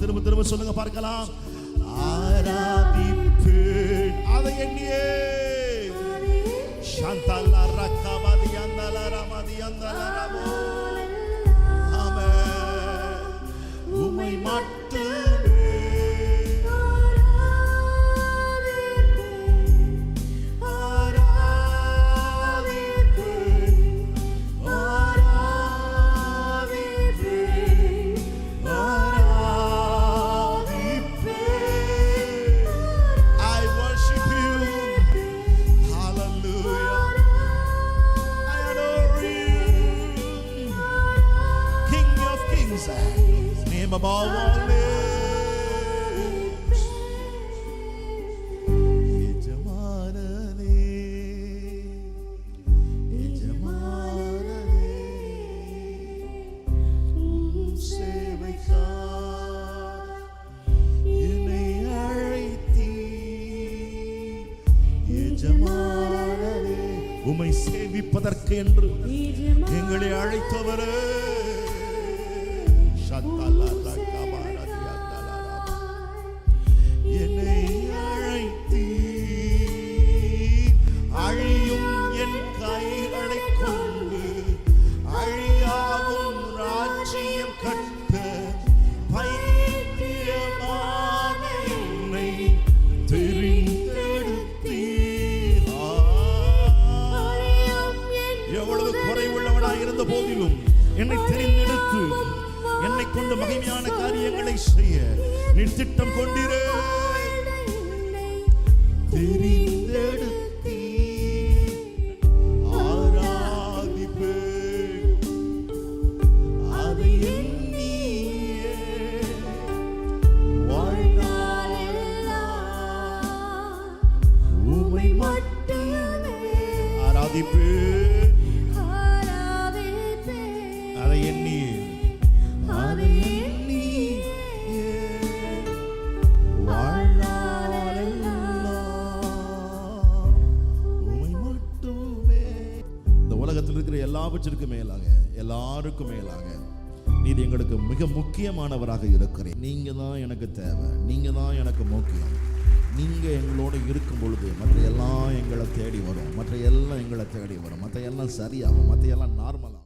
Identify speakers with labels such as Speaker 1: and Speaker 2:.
Speaker 1: திரும்ப திரும்ப சொல்லுங்க பார்க்கலாம். ஆராதிப்பேன் அதை எண்ணியே. சாந்தலா ரக்கபாதி அந்தலா ரமதி அந்தலா ரமோ. ஆமென். உம்மை மட்டுமே name above all names. எஜமானனே எஜமானனே சேவைக்காய் என்னை அழைத்தீர். எஜமானனே உம்மை சேவிப்பதற்கு என்று எங்களை அழைத்தவரே. என்னை அழைத்தீர். அழியும் என் கைகளை கொண்டு அழியாவும் ராஜ்யம் கட்ட பைத்தியமான என்னை தெரிந்தெடுத்தீர். எவ்வளவு குறைவுள்ளவனாய் இருந்த போதிலும் என்னை தெரிந்தெடுத்து என்னை கொண்டு மகிமையான காரியங்களை செய்ய நீ திட்டம் கொண்டிரே. தெரிந்தெடுத்தீர். ஆராதிப்பேன் அதை எண்ணியே. வாழ்நாளெல்லாம் உம்மை மட்டுமே ஆராதிப்பேன் அதை எண்ணியே. உலகத்தில் இருக்கிற எல்லாவற்றிற்கும் மேலாக எல்லாருக்கும் மேலாக நீர் எங்களுக்கு மிக முக்கியமானவராக இருக்கிறேன். நீங்க தான் எனக்கு தேவை. நீங்க தான் எனக்கு முக்கியம். நீங்க எங்களோட இருக்கும் பொழுது மற்ற எல்லாம் எங்களை தேடி வரும். மற்ற எல்லாம் எங்களை தேடி வரும். மற்ற எல்லாம் சரியாகும். மற்ற எல்லாம் நார்மலாகும்.